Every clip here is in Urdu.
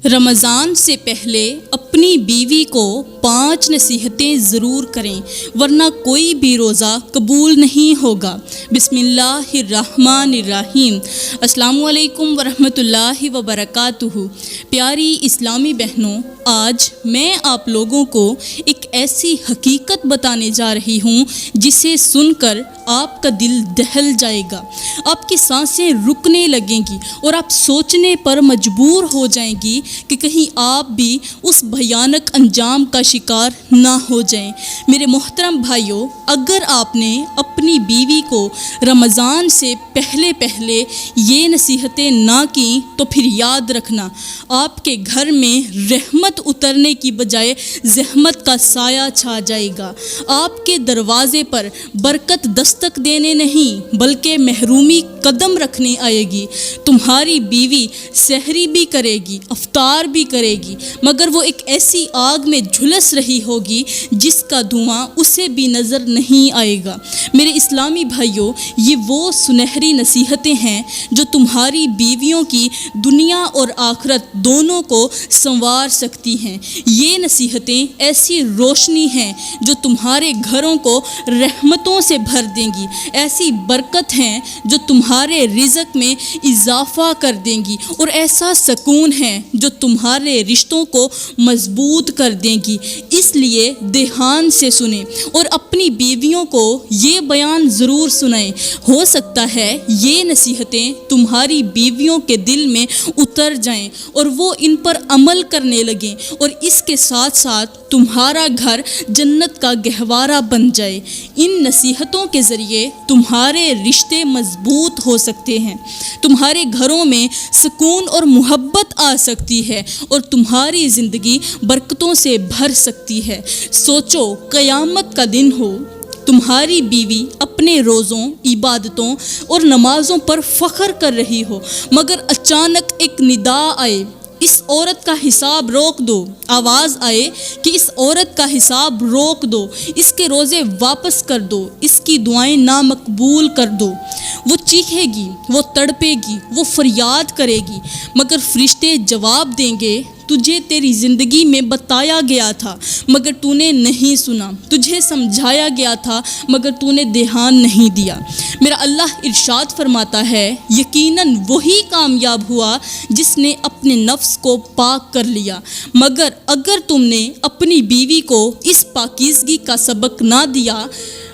رمضان سے پہلے اپنی بیوی کو 5 نصیحتیں ضرور کریں ورنہ کوئی بھی روزہ قبول نہیں ہوگا۔ بسم اللہ الرحمن الرحیم۔ السلام علیکم ورحمۃ اللہ وبرکاتہ۔ پیاری اسلامی بہنوں، آج میں آپ لوگوں کو ایک ایسی حقیقت بتانے جا رہی ہوں جسے سن کر آپ کا دل دہل جائے گا، آپ کی سانسیں رکنے لگیں گی اور آپ سوچنے پر مجبور ہو جائیں گی کہ کہیں آپ بھی اس بھیانک انجام کا شکار نہ ہو جائیں۔ میرے محترم بھائیوں، اگر آپ نے اپنی بیوی کو رمضان سے پہلے یہ نصیحتیں نہ کیں تو پھر یاد رکھنا، آپ کے گھر میں رحمت اترنے کی بجائے زحمت کا سایہ چھا جائے گا۔ آپ کے دروازے پر برکت دستک دینے نہیں بلکہ محرومی قدم رکھنے آئے گی۔ تمہاری بیوی سحری بھی کرے گی، افطار بھی کرے گی، مگر وہ ایک ایسی آگ میں جھلس رہی ہوگی جس کا دھواں اسے بھی نظر نہیں آئے گا۔ میرے اسلامی بھائیوں، یہ وہ سنہری نصیحتیں ہیں جو تمہاری بیویوں کی دنیا اور آخرت دونوں کو سنوار سکتی ہیں۔ یہ نصیحتیں ایسی روشنی ہیں جو تمہارے گھروں کو رحمتوں سے بھر دیں گی، ایسی برکت ہیں جو تمہارے رزق میں اضافہ کر دیں گی، اور ایسا سکون ہے جو تمہارے رشتوں کو مضبوط کر دیں گی۔ اس لیے دھیان سے سنیں اور اپنی بیویوں کو یہ بیان ضرور سنائیں۔ ہو سکتا ہے یہ نصیحتیں تمہاری بیویوں کے دل میں اتر جائیں اور وہ ان پر عمل کرنے لگیں، اور اس کے ساتھ ساتھ تمہارا گھر جنت کا گہوارہ بن جائے۔ ان نصیحتوں کے ذریعے تمہارے رشتے مضبوط ہو سکتے ہیں، تمہارے گھروں میں سکون اور محبت آ سکتی ہے اور تمہاری زندگی برکتوں سے بھر سکتی ہے۔ سوچو، قیامت کا دن ہو، تمہاری بیوی اپنے روزوں، عبادتوں اور نمازوں پر فخر کر رہی ہو، مگر اچانک ایک ندا آئے، اس عورت کا حساب روک دو۔ آواز آئے کہ اس عورت کا حساب روک دو، اس کے روزے واپس کر دو، اس کی دعائیں نامقبول کر دو۔ وہ چیخے گی، وہ تڑپے گی، وہ فریاد کرے گی، مگر فرشتے جواب دیں گے، تجھے تیری زندگی میں بتایا گیا تھا مگر تو نے نہیں سنا، تجھے سمجھایا گیا تھا مگر تو نے دھیان نہیں دیا۔ میرا اللہ ارشاد فرماتا ہے، یقیناً وہی کامیاب ہوا جس نے اپنے نفس کو پاک کر لیا، مگر اگر تم نے اپنی بیوی کو اس پاکیزگی کا سبق نہ دیا،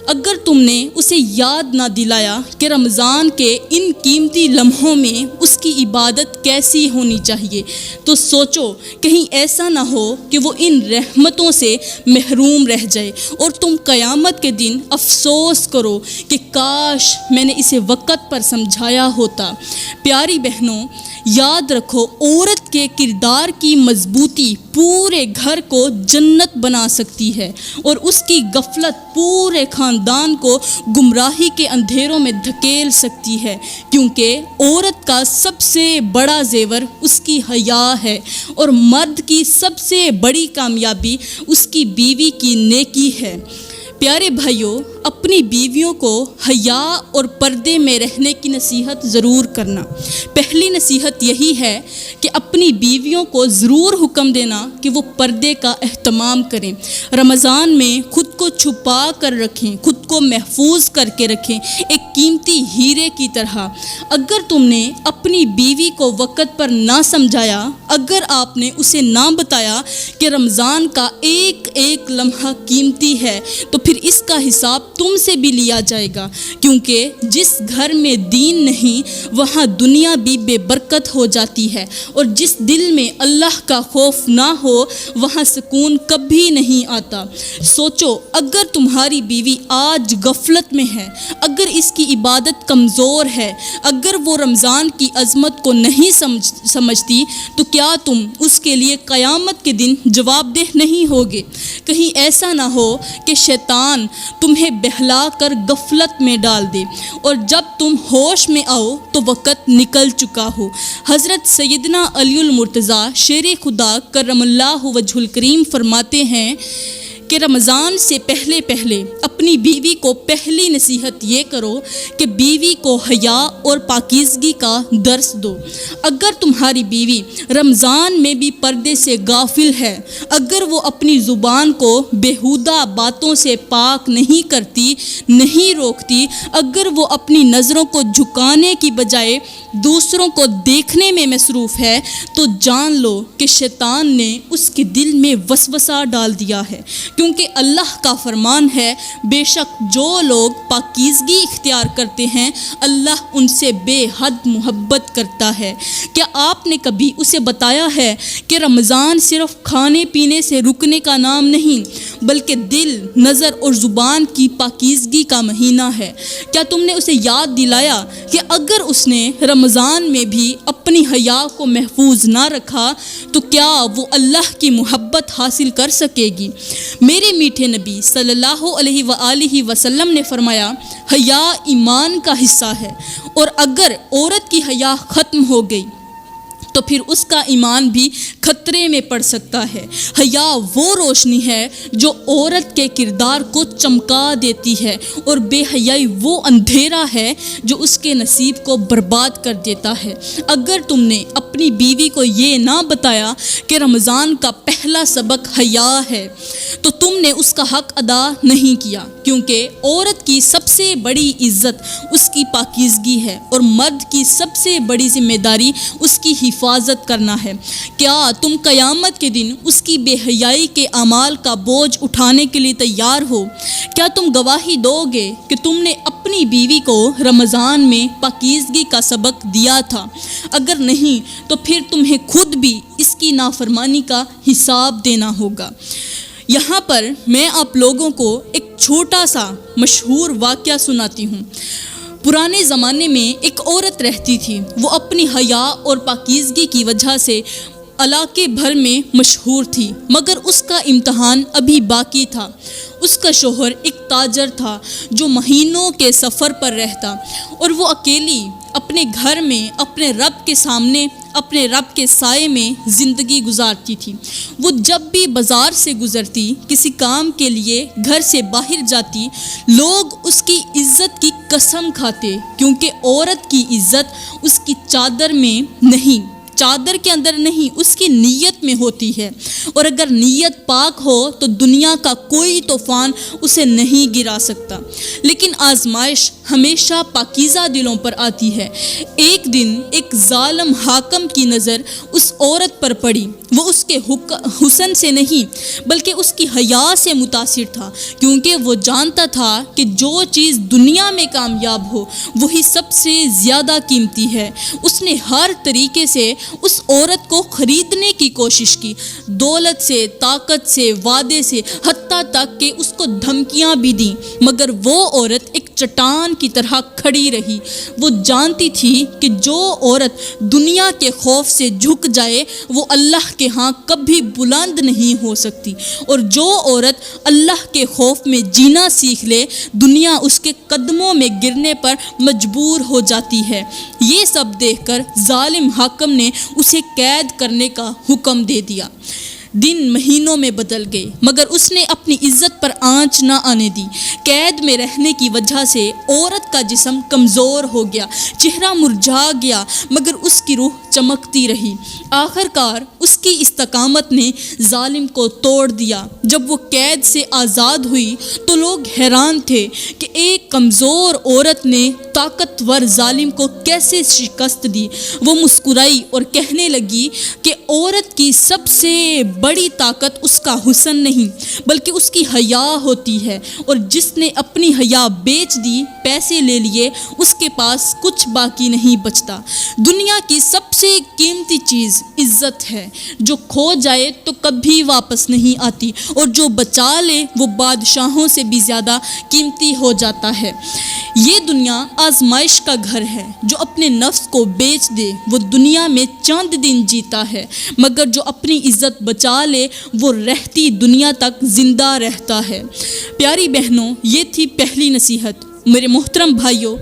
اگر تم نے اسے یاد نہ دلایا کہ رمضان کے ان قیمتی لمحوں میں اس کی عبادت کیسی ہونی چاہیے، تو سوچو کہیں ایسا نہ ہو کہ وہ ان رحمتوں سے محروم رہ جائے اور تم قیامت کے دن افسوس کرو کہ کاش میں نے اسے وقت پر سمجھایا ہوتا۔ پیاری بہنوں، یاد رکھو، عورت کے کردار کی مضبوطی پورے گھر کو جنت بنا سکتی ہے اور اس کی غفلت پورے خاندان کو گمراہی کے اندھیروں میں دھکیل سکتی ہے، کیونکہ عورت کا سب سے بڑا زیور اس کی حیا ہے اور مرد کی سب سے بڑی کامیابی اس کی بیوی کی نیکی ہے۔ پیارے بھائیوں، اپنی بیویوں کو حیا اور پردے میں رہنے کی نصیحت ضرور کرنا۔ پہلی نصیحت یہی ہے کہ اپنی بیویوں کو ضرور حکم دینا کہ وہ پردے کا اہتمام کریں۔ رمضان میں خود کو چھپا کر رکھیں، خود کو محفوظ کر کے رکھیں، ایک قیمتی ہیرے کی طرح۔ اگر تم نے اپنی بیوی کو وقت پر نہ سمجھایا، اگر آپ نے اسے نہ بتایا کہ رمضان کا ایک ایک لمحہ قیمتی ہے، تو پھر اس کا حساب تم سے بھی لیا جائے گا، کیونکہ جس گھر میں دین نہیں وہاں دنیا بھی بے برکت ہو جاتی ہے، اور جس دل میں اللہ کا خوف نہ ہو وہاں سکون کبھی نہیں آتا۔ سوچو، اگر تمہاری بیوی آج غفلت میں ہے، اگر اس کی عبادت کمزور ہے، اگر وہ رمضان کی عظمت کو نہیں سمجھتی، تو کیا تم اس کے لیے قیامت کے دن جواب دہ نہیں ہوگے؟ کہیں ایسا نہ ہو کہ شیطان تمہیں بہلا کر غفلت میں ڈال دے اور جب تم ہوش میں آؤ تو وقت نکل چکا ہو۔ حضرت سیدنا علی المرتضیٰ شیر خدا کرم اللہ وجہ الکریم فرماتے ہیں کہ رمضان سے پہلے اپنی بیوی کو پہلی نصیحت یہ کرو کہ بیوی کو حیا اور پاکیزگی کا درس دو۔ اگر تمہاری بیوی رمضان میں بھی پردے سے غافل ہے، اگر وہ اپنی زبان کو بیہودہ باتوں سے پاک نہیں کرتی، نہیں روکتی، اگر وہ اپنی نظروں کو جھکانے کی بجائے دوسروں کو دیکھنے میں مصروف ہے، تو جان لو کہ شیطان نے اس کے دل میں وسوسہ ڈال دیا ہے، کیونکہ اللہ کا فرمان ہے، بے شک جو لوگ پاکیزگی اختیار کرتے ہیں اللہ ان سے بے حد محبت کرتا ہے۔ کیا آپ نے کبھی اسے بتایا ہے کہ رمضان صرف کھانے پینے سے رکنے کا نام نہیں بلکہ دل، نظر اور زبان کی پاکیزگی کا مہینہ ہے؟ کیا تم نے اسے یاد دلایا کہ اگر اس نے رمضان میں بھی اپنی حیا کو محفوظ نہ رکھا تو کیا وہ اللہ کی محبت حاصل کر سکے گی؟ میرے میٹھے نبی صلی اللہ علیہ وآلہ وسلم نے فرمایا، حیا ایمان کا حصہ ہے، اور اگر عورت کی حیا ختم ہو گئی تو پھر اس کا ایمان بھی خطرے میں پڑ سکتا ہے۔ حیا وہ روشنی ہے جو عورت کے کردار کو چمکا دیتی ہے، اور بے حیائی وہ اندھیرا ہے جو اس کے نصیب کو برباد کر دیتا ہے۔ اگر تم نے اپنی بیوی کو یہ نہ بتایا کہ رمضان کا پہلا سبق حیا ہے تو تم نے اس کا حق ادا نہیں کیا، کیونکہ عورت کی سب سے بڑی عزت اس کی پاکیزگی ہے، اور مرد کی سب سے بڑی ذمہ داری اس کی حفاظت کرنا ہے۔ کیا تم قیامت کے دن اس کی بے حیائی کے اعمال کا بوجھ اٹھانے کے لیے تیار ہو؟ کیا تم گواہی دو گے کہ تم نے اپنی بیوی کو رمضان میں پاکیزگی کا سبق دیا تھا؟ اگر نہیں تو پھر تمہیں خود بھی اس کی نافرمانی کا حساب دینا ہوگا۔ یہاں پر میں آپ لوگوں کو ایک چھوٹا سا مشہور واقعہ سناتی ہوں۔ پرانے زمانے میں ایک عورت رہتی تھی، وہ اپنی حیا اور پاکیزگی کی وجہ سے علاقے بھر میں مشہور تھی، مگر اس کا امتحان ابھی باقی تھا۔ اس کا شوہر ایک تاجر تھا جو مہینوں کے سفر پر رہتا، اور وہ اکیلی اپنے گھر میں اپنے رب کے سامنے اپنے رب کے سائے میں زندگی گزارتی تھی۔ وہ جب بھی بازار سے گزرتی، کسی کام کے لیے گھر سے باہر جاتی، لوگ اس کی عزت کی قسم کھاتے، کیونکہ عورت کی عزت اس کی چادر میں نہیں، چادر کے اندر نہیں، اس کی نیت میں ہوتی ہے، اور اگر نیت پاک ہو تو دنیا کا کوئی طوفان اسے نہیں گرا سکتا۔ لیکن آزمائش ہمیشہ پاکیزہ دلوں پر آتی ہے۔ ایک دن ایک ظالم حاکم کی نظر اس عورت پر پڑی۔ وہ اس کے حسن سے نہیں بلکہ اس کی حیا سے متاثر تھا، کیونکہ وہ جانتا تھا کہ جو چیز دنیا میں کامیاب ہو وہی سب سے زیادہ قیمتی ہے۔ اس نے ہر طریقے سے اس عورت کو خریدنے کی کوشش کی، دولت سے، طاقت سے، وعدے سے، حتیٰ تک کہ اس کو دھمکیاں بھی دیں، مگر وہ عورت ایک چٹان کی طرح کھڑی رہی۔ وہ جانتی تھی کہ جو عورت دنیا کے خوف سے جھک جائے وہ اللہ کے ہاں کبھی بلند نہیں ہو سکتی، اور جو عورت اللہ کے خوف میں جینا سیکھ لے دنیا اس کے قدموں میں گرنے پر مجبور ہو جاتی ہے۔ یہ سب دیکھ کر ظالم حاکم نے اسے قید کرنے کا حکم دے دیا۔ دن مہینوں میں بدل گئے، مگر اس نے اپنی عزت پر آنچ نہ آنے دی۔ قید میں رہنے کی وجہ سے عورت کا جسم کمزور ہو گیا، چہرہ مرجھا گیا، مگر اس کی روح چمکتی رہی۔ آخر کار اس کی استقامت نے ظالم کو توڑ دیا۔ جب وہ قید سے آزاد ہوئی تو لوگ حیران تھے کہ ایک کمزور عورت نے طاقتور ظالم کو کیسے شکست دی۔ وہ مسکرائی اور کہنے لگی کہ عورت کی سب سے بڑی طاقت اس کا حسن نہیں بلکہ اس کی حیا ہوتی ہے، اور جس نے اپنی حیا بیچ دی، پیسے لے لیے، اس کے پاس کچھ باقی نہیں بچتا۔ دنیا کی سب سے قیمتی چیز عزت ہے، جو کھو جائے تو کبھی واپس نہیں آتی، اور جو بچا لے وہ بادشاہوں سے بھی زیادہ قیمتی ہو جاتا ہے۔ یہ دنیا آزمائش کا گھر ہے۔ جو اپنے نفس کو بیچ دے وہ دنیا میں چند دن جیتا ہے، مگر جو اپنی عزت بچا لے وہ رہتی دنیا تک زندہ رہتا ہے۔ پیاری بہنوں، یہ تھی پہلی نصیحت۔ میرے محترم بھائیوں،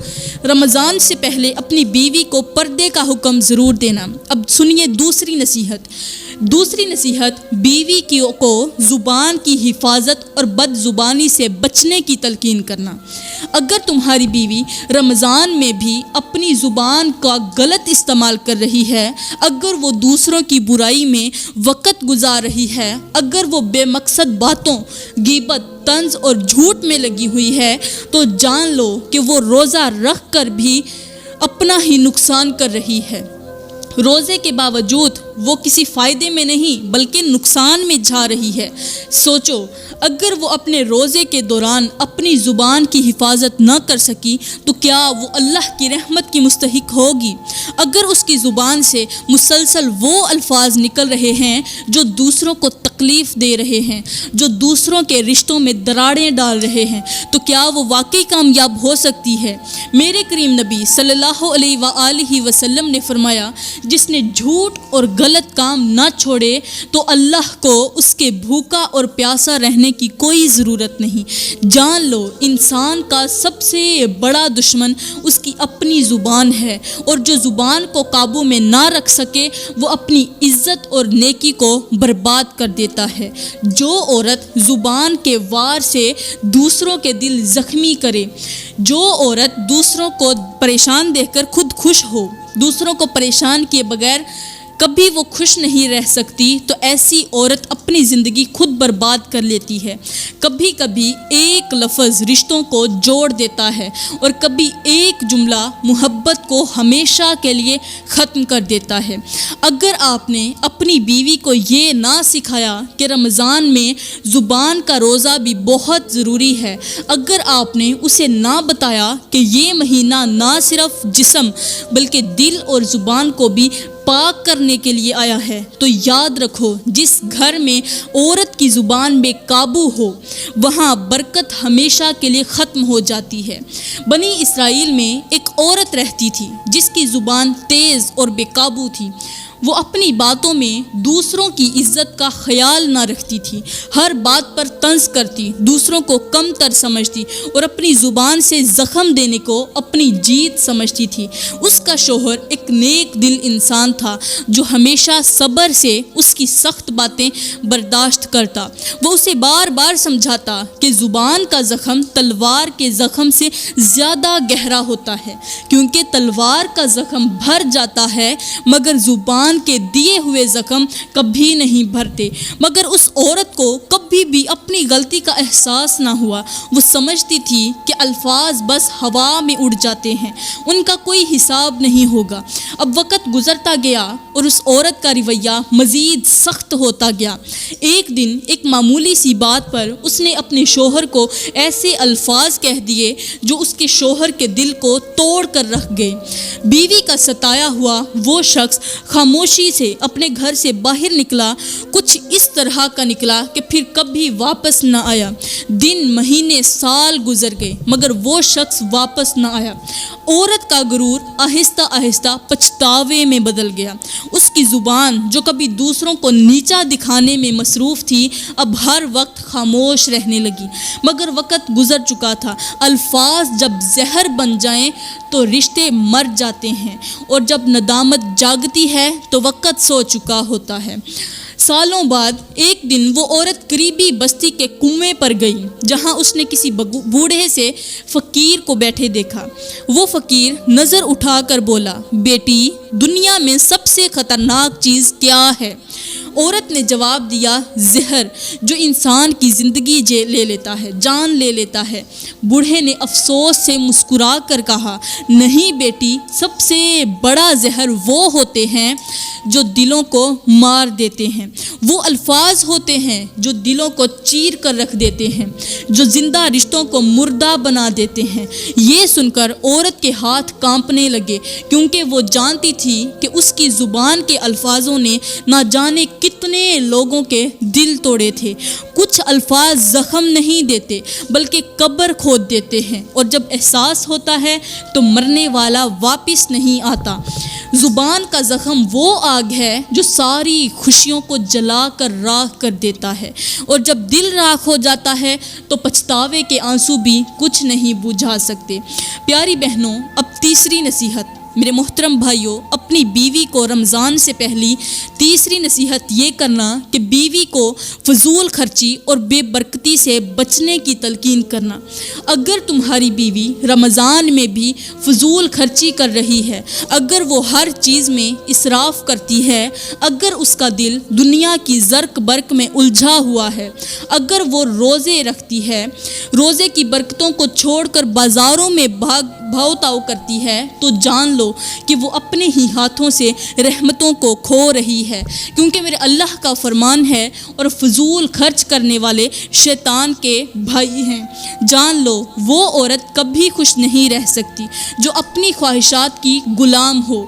رمضان سے پہلے اپنی بیوی کو پردے کا حکم ضرور دینا۔ اب سنیے دوسری نصیحت۔ دوسری نصیحت، بیوی کو زبان کی حفاظت اور بد زبانی سے بچنے کی تلقین کرنا۔ اگر تمہاری بیوی رمضان میں بھی اپنی زبان کا غلط استعمال کر رہی ہے، اگر وہ دوسروں کی برائی میں وقت گزار رہی ہے، اگر وہ بے مقصد باتوں، غیبت، طنز اور جھوٹ میں لگی ہوئی ہے، تو جان لو کہ وہ روزہ رکھ کر بھی اپنا ہی نقصان کر رہی ہے۔ روزے کے باوجود وہ کسی فائدے میں نہیں بلکہ نقصان میں جا رہی ہے۔ سوچو، اگر وہ اپنے روزے کے دوران اپنی زبان کی حفاظت نہ کر سکی تو کیا وہ اللہ کی رحمت کی مستحق ہوگی؟ اگر اس کی زبان سے مسلسل وہ الفاظ نکل رہے ہیں جو دوسروں کو تکلیف دے رہے ہیں، جو دوسروں کے رشتوں میں دراڑیں ڈال رہے ہیں، تو کیا وہ واقعی کامیاب ہو سکتی ہے؟ میرے کریم نبی صلی اللہ علیہ وآلہ وسلم نے فرمایا، جس نے جھوٹ اور غلط کام نہ چھوڑے تو اللہ کو اس کے بھوکا اور پیاسا رہنے کی کوئی ضرورت نہیں۔ جان لو، انسان کا سب سے بڑا دشمن اس کی اپنی زبان ہے، اور جو زبان کو قابو میں نہ رکھ سکے وہ اپنی عزت اور نیکی کو برباد کر دیتا ہے۔ جو عورت زبان کے وار سے دوسروں کے دل زخمی کرے، جو عورت دوسروں کو پریشان دیکھ کر خود خوش ہو، دوسروں کو پریشان کیے بغیر کبھی وہ خوش نہیں رہ سکتی، تو ایسی عورت اپنی زندگی خود برباد کر لیتی ہے۔ کبھی کبھی ایک لفظ رشتوں کو جوڑ دیتا ہے، اور کبھی ایک جملہ محبت کو ہمیشہ کے لیے ختم کر دیتا ہے۔ اگر آپ نے اپنی بیوی کو یہ نہ سکھایا کہ رمضان میں زبان کا روزہ بھی بہت ضروری ہے، اگر آپ نے اسے نہ بتایا کہ یہ مہینہ نہ صرف جسم بلکہ دل اور زبان کو بھی پاک کرنے کے لیے آیا ہے، تو یاد رکھو، جس گھر میں عورت کی زبان بے قابو ہو وہاں برکت ہمیشہ کے لیے ختم ہو جاتی ہے۔ بنی اسرائیل میں ایک عورت رہتی تھی جس کی زبان تیز اور بے قابو تھی۔ وہ اپنی باتوں میں دوسروں کی عزت کا خیال نہ رکھتی تھی، ہر بات پر طنز کرتی، دوسروں کو کم تر سمجھتی اور اپنی زبان سے زخم دینے کو اپنی جیت سمجھتی تھی۔ اس کا شوہر ایک نیک دل انسان تھا جو ہمیشہ صبر سے اس کی سخت باتیں برداشت کرتا۔ وہ اسے بار بار سمجھاتا کہ زبان کا زخم تلوار کے زخم سے زیادہ گہرا ہوتا ہے، کیونکہ تلوار کا زخم بھر جاتا ہے مگر زبان کے دیے ہوئے زخم کبھی نہیں بھرتے۔ مگر اس عورت کو کبھی بھی اپنی غلطی کا احساس نہ ہوا۔ وہ سمجھتی تھی کہ الفاظ بس ہوا میں اڑ جاتے ہیں، ان کا کوئی حساب نہیں ہوگا۔ اب وقت گزرتا گیا اور اس عورت کا رویہ مزید سخت ہوتا گیا۔ ایک دن ایک معمولی سی بات پر اس نے اپنے شوہر کو ایسے الفاظ کہہ دیے جو اس کے شوہر کے دل کو توڑ کر رکھ گئے۔ بیوی کا ستایا ہوا وہ شخص خاموشی سے اپنے گھر سے باہر نکلا، کچھ اس طرح کا نکلا کہ پھر کبھی واپس نہ آیا۔ دن، مہینے، سال گزر گئے مگر وہ شخص واپس نہ آیا۔ عورت کا غرور آہستہ آہستہ پچھتاوے میں بدل گیا۔ اس کی زبان جو کبھی دوسروں کو نیچا دکھانے میں مصروف تھی، اب ہر وقت خاموش رہنے لگی۔ مگر وقت گزر چکا تھا۔ الفاظ جب زہر بن جائیں تو رشتے مر جاتے ہیں، اور جب ندامت جاگتی ہے تو وقت سو چکا ہوتا ہے۔ سالوں بعد ایک دن وہ عورت قریبی بستی کے کنویں پر گئی جہاں اس نے کسی بوڑھے سے فقیر کو بیٹھے دیکھا۔ وہ فقیر نظر اٹھا کر بولا، بیٹی، دنیا میں سب سے خطرناک چیز کیا ہے؟ عورت نے جواب دیا، زہر، جو انسان کی زندگی لے لیتا ہے، جان لے لیتا ہے۔ بوڑھے نے افسوس سے مسکرا کر کہا، نہیں بیٹی، سب سے بڑا زہر وہ ہوتے ہیں جو دلوں کو مار دیتے ہیں، وہ الفاظ ہوتے ہیں جو دلوں کو چیر کر رکھ دیتے ہیں، جو زندہ رشتوں کو مردہ بنا دیتے ہیں۔ یہ سن کر عورت کے ہاتھ کانپنے لگے، کیونکہ وہ جانتی تھی کہ اس کی زبان کے الفاظوں نے نہ جانے کتنے لوگوں کے دل توڑے تھے۔ کچھ الفاظ زخم نہیں دیتے بلکہ قبر کھود دیتے ہیں، اور جب احساس ہوتا ہے تو مرنے والا واپس نہیں آتا۔ زبان کا زخم وہ آگ ہے جو ساری خوشیوں کو جلا کر راکھ کر دیتا ہے، اور جب دل راکھ ہو جاتا ہے تو پچھتاوے کے آنسو بھی کچھ نہیں بجھا سکتے۔ پیاری بہنوں، اب تیسری نصیحت، میرے محترم بھائیوں، اپنی بیوی کو رمضان سے پہلی تیسری نصیحت یہ کرنا کہ بیوی کو فضول خرچی اور بے برکتی سے بچنے کی تلقین کرنا۔ اگر تمہاری بیوی رمضان میں بھی فضول خرچی کر رہی ہے، اگر وہ ہر چیز میں اسراف کرتی ہے، اگر اس کا دل دنیا کی زرق برق میں الجھا ہوا ہے، اگر وہ روزے رکھتی ہے، روزے کی برکتوں کو چھوڑ کر بازاروں میں بھاؤ تاؤ کرتی ہے، تو جان لو کہ وہ اپنے ہی ہاتھوں سے رحمتوں کو کھو رہی ہے، کیونکہ میرے اللہ کا فرمان ہے اور فضول خرچ کرنے والے شیطان کے بھائی ہیں۔ جان لو وہ عورت کبھی خوش نہیں رہ سکتی جو اپنی خواہشات کی غلام ہو،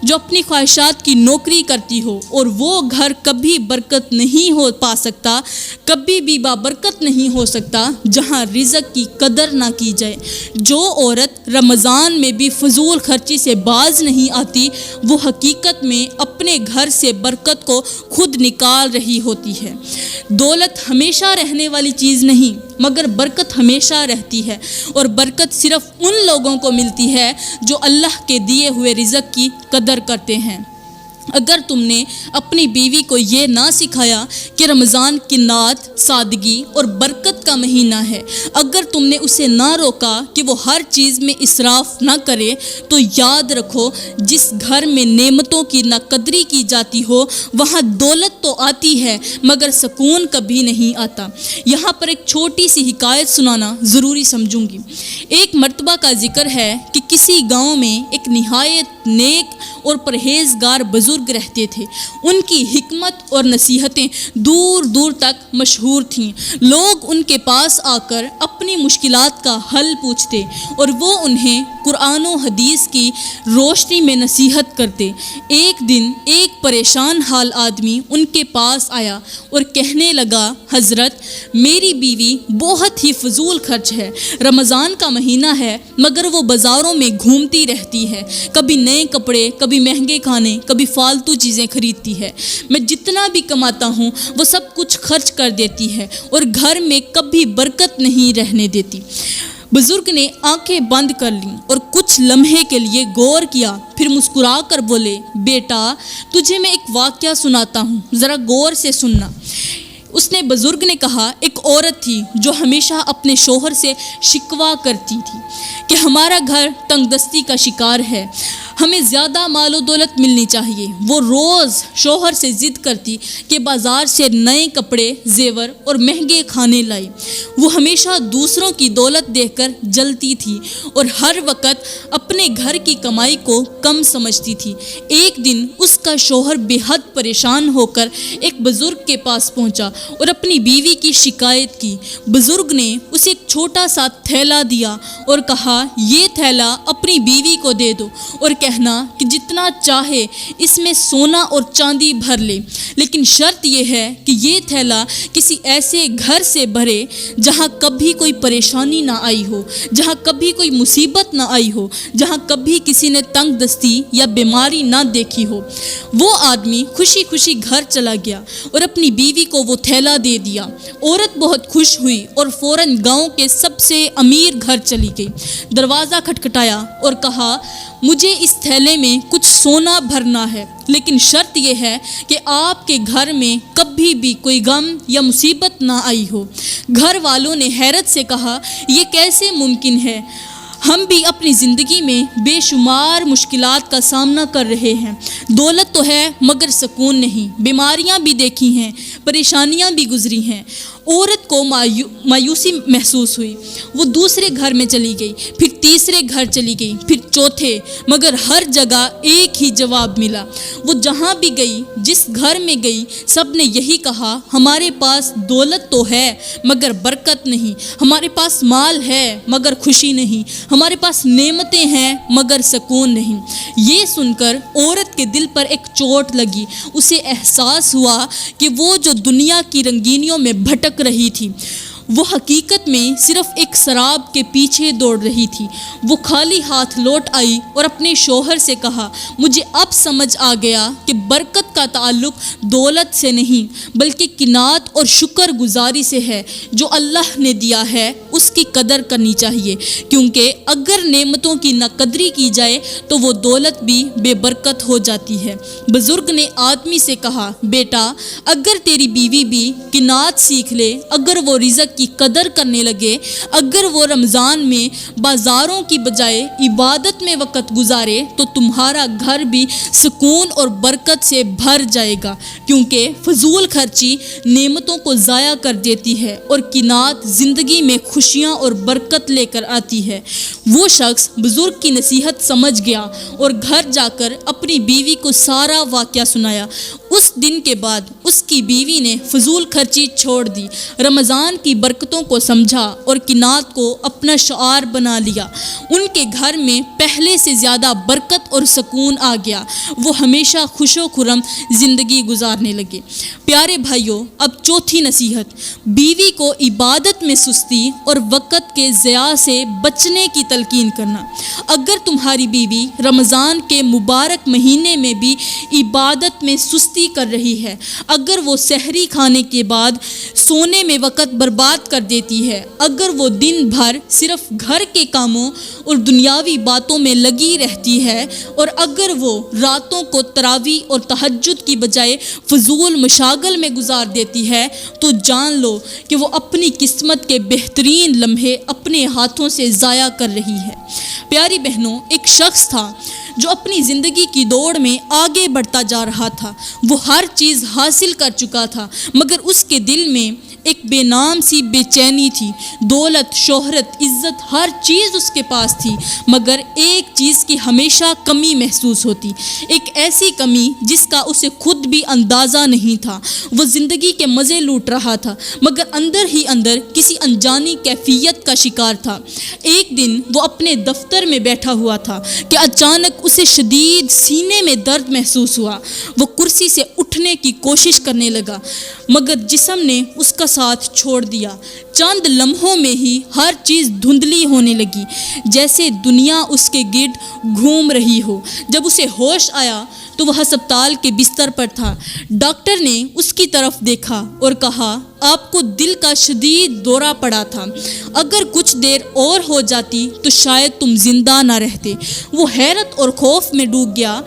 جو اپنی خواہشات کی نوکری کرتی ہو، اور وہ گھر کبھی برکت نہیں ہو پا سکتا، کبھی بھی بابرکت نہیں ہو سکتا جہاں رزق کی قدر نہ کی جائے۔ جو عورت رمضان میں بھی فضول خرچی سے باز نہیں آتی، وہ حقیقت میں اپنے گھر سے برکت کو خود نکال رہی ہوتی ہے۔ دولت ہمیشہ رہنے والی چیز نہیں، مگر برکت ہمیشہ رہتی ہے، اور برکت صرف ان لوگوں کو ملتی ہے جو اللہ کے دیے ہوئے رزق کی قدر کرتے ہیں۔ اگر تم نے اپنی بیوی کو یہ نہ سکھایا کہ رمضان کی نعت سادگی اور برکت کا مہینہ ہے، اگر تم نے اسے نہ روکا کہ وہ ہر چیز میں اسراف نہ کرے، تو یاد رکھو جس گھر میں نعمتوں کی نہ قدری کی جاتی ہو، وہاں دولت تو آتی ہے مگر سکون کبھی نہیں آتا۔ یہاں پر ایک چھوٹی سی حکایت سنانا ضروری سمجھوں گی۔ ایک مرتبہ کا ذکر ہے کہ کسی گاؤں میں ایک نہایت نیک اور پرہیزگار بزرگ رہتے تھے۔ ان کی حکمت اور نصیحتیں دور دور تک مشہور تھیں۔ لوگ ان کے پاس آ کر اپنی مشکلات کا حل پوچھتے اور وہ انہیں قرآن و حدیث کی روشنی میں نصیحت کرتے۔ ایک دن ایک پریشان حال آدمی ان کے پاس آیا اور کہنے لگا، حضرت میری بیوی بہت ہی فضول خرچ ہے، رمضان کا مہینہ ہے مگر وہ بازاروں میں گھومتی رہتی ہے، کبھی نئے کپڑے، کبھی مہنگے کھانے، کبھی فالتو چیزیں خریدتی ہے، میں جتنا بھی کماتا ہوں وہ سب کچھ خرچ کر دیتی ہے اور گھر میں کبھی برکت نہیں رہنے دیتی۔ بزرگ نے آنکھیں بند کر لیں اور کچھ لمحے کے لیے غور کیا، پھر مسکرا کر بولے، بیٹا تجھے میں ایک واقعہ سناتا ہوں، ذرا غور سے سننا۔ اس نے بزرگ نے کہا، ایک عورت تھی جو ہمیشہ اپنے شوہر سے شکوہ کرتی تھی کہ ہمارا گھر تنگ دستی کا شکار ہے، ہمیں زیادہ مال و دولت ملنی چاہیے۔ وہ روز شوہر سے ضد کرتی کہ بازار سے نئے کپڑے، زیور اور مہنگے کھانے لائے۔ وہ ہمیشہ دوسروں کی دولت دیکھ کر جلتی تھی اور ہر وقت اپنے گھر کی کمائی کو کم سمجھتی تھی۔ ایک دن اس کا شوہر بے حد پریشان ہو کر ایک بزرگ کے پاس پہنچا اور اپنی بیوی کی شکایت کی۔ بزرگ نے اسے ایک چھوٹا سا تھیلا دیا اور کہا، یہ تھیلا اپنی بیوی کو دے دو اور کہنا کہ جتنا چاہے اس میں سونا اور چاندی بھر لے، لیکن شرط یہ ہے کہ یہ تھیلا کسی ایسے گھر سے بھرے جہاں کبھی کوئی پریشانی نہ آئی ہو، جہاں کبھی کوئی مصیبت نہ آئی ہو، جہاں کبھی کسی نے تنگ دستی یا بیماری نہ دیکھی ہو۔ وہ آدمی خوشی خوشی گھر چلا گیا اور اپنی بیوی کو وہ تھیلا دے دیا۔ عورت بہت خوش ہوئی اور فوراً گاؤں کے سب سے امیر گھر چلی گئی۔ دروازہ کھٹکھٹایا اور کہا، مجھے اس تھیلے میں کچھ سونا بھرنا ہے، لیکن شرط یہ ہے کہ آپ کے گھر میں کبھی بھی کوئی غم یا مصیبت نہ آئی ہو۔ گھر والوں نے حیرت سے کہا، یہ کیسے ممکن ہے؟ ہم بھی اپنی زندگی میں بے شمار مشکلات کا سامنا کر رہے ہیں، دولت تو ہے مگر سکون نہیں، بیماریاں بھی دیکھی ہیں، پریشانیاں بھی گزری ہیں۔ عورت کو مایوسی محسوس ہوئی۔ وہ دوسرے گھر میں چلی گئی، پھر تیسرے گھر چلی گئی، پھر چوتھے، مگر ہر جگہ ایک ہی جواب ملا۔ وہ جہاں بھی گئی، جس گھر میں گئی، سب نے یہی کہا، ہمارے پاس دولت تو ہے مگر برکت نہیں، ہمارے پاس مال ہے مگر خوشی نہیں، ہمارے پاس نعمتیں ہیں مگر سکون نہیں۔ یہ سن کر عورت کے دل پر ایک چوٹ لگی۔ اسے احساس ہوا کہ وہ جو دنیا کی رنگینیوں میں بھٹک رہی تھی، وہ حقیقت میں صرف ایک سراب کے پیچھے دوڑ رہی تھی۔ وہ خالی ہاتھ لوٹ آئی اور اپنے شوہر سے کہا، مجھے اب سمجھ آ گیا کہ برکت کا تعلق دولت سے نہیں بلکہ قناعت اور شکر گزاری سے ہے۔ جو اللہ نے دیا ہے اس کی قدر کرنی چاہیے، کیونکہ اگر نعمتوں کی نہ قدری کی جائے تو وہ دولت بھی بے برکت ہو جاتی ہے۔ بزرگ نے آدمی سے کہا، بیٹا اگر تیری بیوی بھی قناعت سیکھ لے، اگر وہ رزق کی قدر کرنے لگے، اگر وہ رمضان میں بازاروں کی بجائے عبادت میں وقت گزارے تو تمہارا گھر بھی سکون اور برکت سے بھر جائے گا، کیونکہ فضول خرچی نعمتوں کو ضائع کر دیتی ہے اور قناعت زندگی میں خوشیاں اور برکت لے کر آتی ہے۔ وہ شخص بزرگ کی نصیحت سمجھ گیا اور گھر جا کر اپنی بیوی کو سارا واقعہ سنایا۔ اس دن کے بعد اس کی بیوی نے فضول خرچی چھوڑ دی، رمضان کی برکتوں کو سمجھا اور قناعت کو اپنا شعار بنا لیا۔ ان کے گھر میں پہلے سے زیادہ برکت اور سکون آ گیا۔ وہ ہمیشہ خوش و خرم زندگی گزارنے لگے۔ پیارے بھائیوں، اب چوتھی نصیحت، بیوی کو عبادت میں سستی اور وقت کے ضیاع سے بچنے کی تلقین کرنا۔ اگر تمہاری بیوی رمضان کے مبارک مہینے میں بھی عبادت میں سستی کر رہی ہے، اگر وہ سحری کھانے کے بعد سونے میں وقت برباد کر دیتی ہے، اگر وہ دن بھر صرف گھر کے کاموں اور دنیاوی باتوں میں لگی رہتی ہے، اور اگر وہ راتوں کو تراویح اور تہجد کی بجائے فضول مشاغل میں گزار دیتی ہے، تو جان لو کہ وہ اپنی قسمت کے بہترین لمحے اپنے ہاتھوں سے ضائع کر رہی ہے۔ پیاری بہنوں، ایک شخص تھا جو اپنی زندگی کی دوڑ میں آگے بڑھتا جا رہا تھا۔ وہ ہر چیز حاصل کر چکا تھا، مگر اس کے دل میں ایک بے نام سی بے چینی تھی۔ دولت، شہرت، عزت، ہر چیز اس کے پاس تھی، مگر ایک چیز کی ہمیشہ کمی محسوس ہوتی، ایک ایسی کمی جس کا اسے خود بھی اندازہ نہیں تھا۔ وہ زندگی کے مزے لوٹ رہا تھا، مگر اندر ہی اندر کسی انجانی کیفیت کا شکار تھا۔ ایک دن وہ اپنے دفتر میں بیٹھا ہوا تھا کہ اچانک اسے شدید سینے میں درد محسوس ہوا۔ وہ کرسی سے اٹھنے کی کوشش کرنے لگا، مگر جسم نے اس کا ساتھ چھوڑ دیا۔ چند لمحوں میں ہی ہر چیز دھندلی ہونے لگی، جیسے دنیا اس کے گرد گھوم رہی ہو۔ جب اسے ہوش آیا تو وہ ہسپتال کے بستر پر تھا۔ ڈاکٹر نے اس کی طرف دیکھا اور کہا، آپ کو دل کا شدید دورہ پڑا تھا، اگر کچھ دیر اور ہو جاتی تو شاید تم زندہ نہ رہتے۔ وہ حیرت اور خوف میں ڈوب گیا۔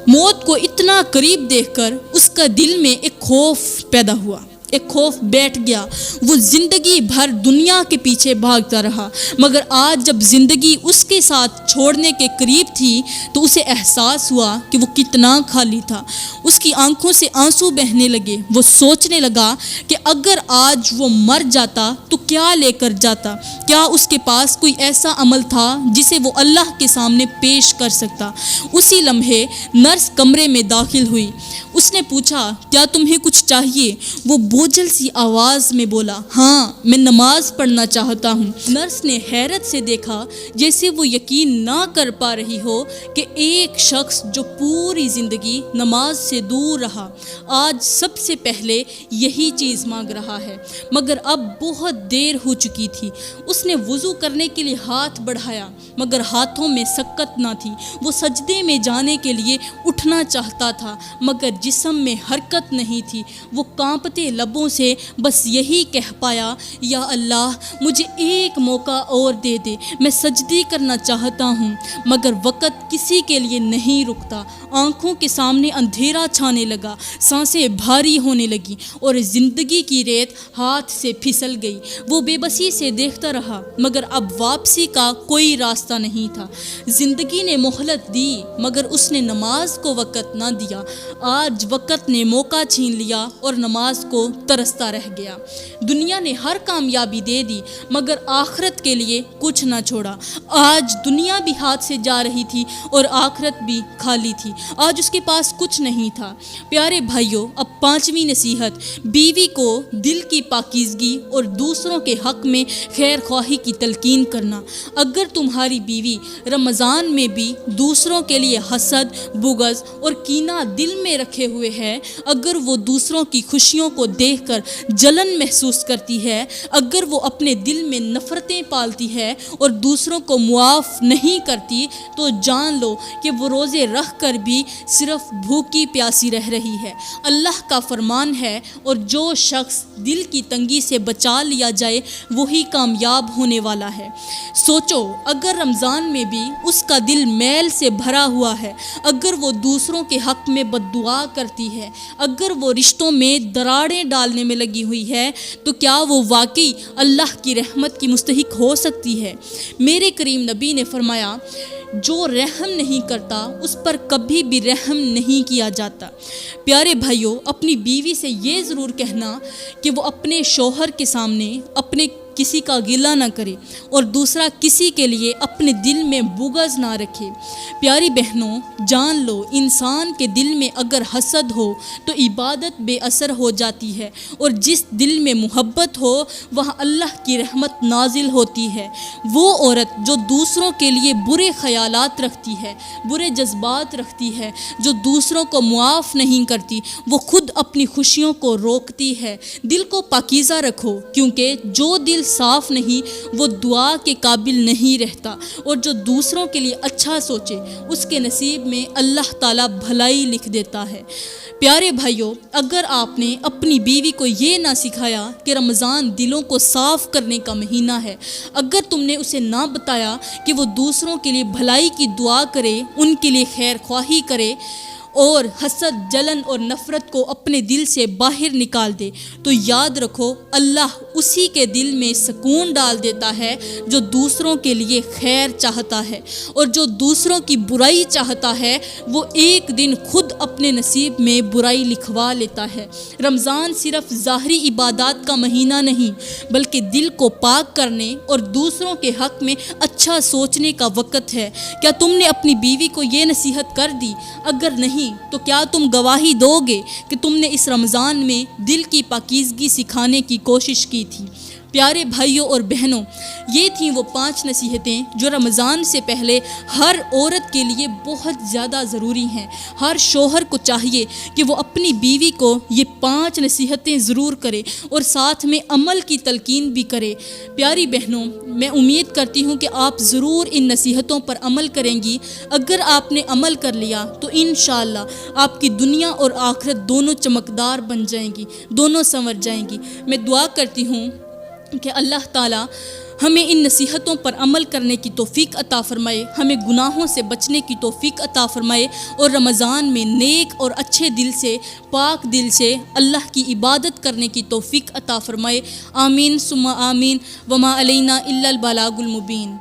موت کو اتنا قریب دیکھ کر اس کا دل میں ایک خوف پیدا ہوا، ایک خوف بیٹھ گیا۔ وہ زندگی بھر دنیا کے پیچھے بھاگتا رہا، مگر آج جب زندگی اس کے ساتھ چھوڑنے کے قریب تھی تو اسے احساس ہوا کہ وہ کتنا خالی تھا۔ اس کی آنکھوں سے آنسو بہنے لگے۔ وہ سوچنے لگا کہ اگر آج وہ مر جاتا تو کیا لے کر جاتا؟ کیا اس کے پاس کوئی ایسا عمل تھا جسے وہ اللہ کے سامنے پیش کر سکتا؟ اسی لمحے نرس کمرے میں داخل ہوئی۔ اس نے پوچھا، کیا تمہیں کچھ چاہیے؟ وہ بوجھل سی آواز میں بولا، ہاں، میں نماز پڑھنا چاہتا ہوں۔ نرس نے حیرت سے دیکھا، جیسے وہ یقین نہ کر پا رہی ہو کہ ایک شخص جو پوری زندگی نماز سے دور رہا، آج سب سے پہلے یہی چیز مانگ رہا ہے، مگر اب بہت دیر ہو چکی تھی۔ اس نے وضو کرنے کے لیے ہاتھ بڑھایا، مگر ہاتھوں میں سکت نہ تھی۔ وہ سجدے میں جانے کے لیے اٹھنا چاہتا تھا، مگر جسم میں حرکت نہیں تھی۔ وہ کانپتے لبوں سے بس یہی کہہ پایا، یا اللہ، مجھے ایک موقع اور دے دے، میں سجدی کرنا چاہتا ہوں۔ مگر وقت کسی کے لیے نہیں رکتا۔ آنکھوں کے سامنے اندھیرا چھانے لگا، سانسیں بھاری ہونے لگی اور زندگی کی ریت ہاتھ سے پھسل گئی۔ وہ بے بسی سے دیکھتا رہا، مگر اب واپسی کا کوئی راستہ نہیں تھا۔ زندگی نے مہلت دی، مگر اس نے نماز کو وقت نہ دیا۔ آج وقت نے موقع چھین لیا اور نماز کو ترستا رہ گیا۔ دنیا نے ہر کامیابی دے دی، مگر آخرت کے لیے کچھ نہ چھوڑا۔ آج دنیا بھی ہاتھ سے جا رہی تھی اور آخرت بھی خالی تھی۔ آج اس کے پاس کچھ نہیں تھا۔ پیارے بھائیوں، اب پانچویں نصیحت، بیوی کو دل کی پاکیزگی اور دوسروں کے حق میں خیر خواہی کی تلقین کرنا۔ اگر تمہاری بیوی رمضان میں بھی دوسروں کے لیے حسد، بغض اور کینہ دل میں رکھے ہوئے ہے، اگر وہ دوسروں کی خوشیوں کو دیکھ دیکھ کر جلن محسوس کرتی ہے، اگر وہ اپنے دل میں نفرتیں پالتی ہے اور دوسروں کو معاف نہیں کرتی، تو جان لو کہ وہ روزے رکھ کر بھی صرف بھوکی پیاسی رہ رہی ہے۔ اللہ کا فرمان ہے، اور جو شخص دل کی تنگی سے بچا لیا جائے وہی کامیاب ہونے والا ہے۔ سوچو، اگر رمضان میں بھی اس کا دل میل سے بھرا ہوا ہے، اگر وہ دوسروں کے حق میں بد دعا کرتی ہے، اگر وہ رشتوں میں دراڑیں ڈالنے میں لگی ہوئی ہے، تو کیا وہ واقعی اللہ کی رحمت کی مستحق ہو سکتی ہے؟ میرے کریم نبی نے فرمایا، جو رحم نہیں کرتا اس پر کبھی بھی رحم نہیں کیا جاتا۔ پیارے بھائیوں، اپنی بیوی سے یہ ضرور کہنا کہ وہ اپنے شوہر کے سامنے اپنے کسی کا گلہ نہ کرے اور دوسرا کسی کے لیے اپنے دل میں بغض نہ رکھے۔ پیاری بہنوں، جان لو، انسان کے دل میں اگر حسد ہو تو عبادت بے اثر ہو جاتی ہے، اور جس دل میں محبت ہو وہاں اللہ کی رحمت نازل ہوتی ہے۔ وہ عورت جو دوسروں کے لیے برے خیالات رکھتی ہے، برے جذبات رکھتی ہے، جو دوسروں کو معاف نہیں کرتی، وہ خود اپنی خوشیوں کو روکتی ہے۔ دل کو پاکیزہ رکھو، کیونکہ جو دل صاف نہیں وہ دعا کے قابل نہیں رہتا، اور جو دوسروں کے لیے اچھا سوچے اس کے نصیب میں اللہ تعالیٰ بھلائی لکھ دیتا ہے۔ پیارے بھائیوں، اگر آپ نے اپنی بیوی کو یہ نہ سکھایا کہ رمضان دلوں کو صاف کرنے کا مہینہ ہے، اگر تم نے اسے نہ بتایا کہ وہ دوسروں کے لیے بھلائی کی دعا کرے، ان کے لیے خیر خواہی کرے، اور حسد، جلن اور نفرت کو اپنے دل سے باہر نکال دے، تو یاد رکھو اللہ اسی کے دل میں سکون ڈال دیتا ہے جو دوسروں کے لیے خیر چاہتا ہے، اور جو دوسروں کی برائی چاہتا ہے وہ ایک دن خود اپنے نصیب میں برائی لکھوا لیتا ہے۔ رمضان صرف ظاہری عبادات کا مہینہ نہیں، بلکہ دل کو پاک کرنے اور دوسروں کے حق میں اچھا سوچنے کا وقت ہے۔ کیا تم نے اپنی بیوی کو یہ نصیحت کر دی؟ اگر نہیں تو کیا تم گواہی دو گے کہ تم نے اس رمضان میں دل کی پاکیزگی سکھانے کی کوشش کی تھی؟ پیارے بھائیوں اور بہنوں، یہ تھیں وہ 5 نصیحتیں جو رمضان سے پہلے ہر عورت کے لیے بہت زیادہ ضروری ہیں۔ ہر شوہر کو چاہیے کہ وہ اپنی بیوی کو یہ 5 نصیحتیں ضرور کرے اور ساتھ میں عمل کی تلقین بھی کرے۔ پیاری بہنوں، میں امید کرتی ہوں کہ آپ ضرور ان نصیحتوں پر عمل کریں گی۔ اگر آپ نے عمل کر لیا تو انشاءاللہ آپ کی دنیا اور آخرت دونوں چمکدار بن جائیں گی، دونوں سنور جائیں گی۔ میں دعا کرتی ہوں کہ اللہ تعالیٰ ہمیں ان نصیحتوں پر عمل کرنے کی توفیق عطا فرمائے، ہمیں گناہوں سے بچنے کی توفیق عطا فرمائے، اور رمضان میں نیک اور اچھے دل سے، پاک دل سے اللہ کی عبادت کرنے کی توفیق عطا فرمائے۔ آمین ثم آمین، وما علینا الا البلاغ المبین۔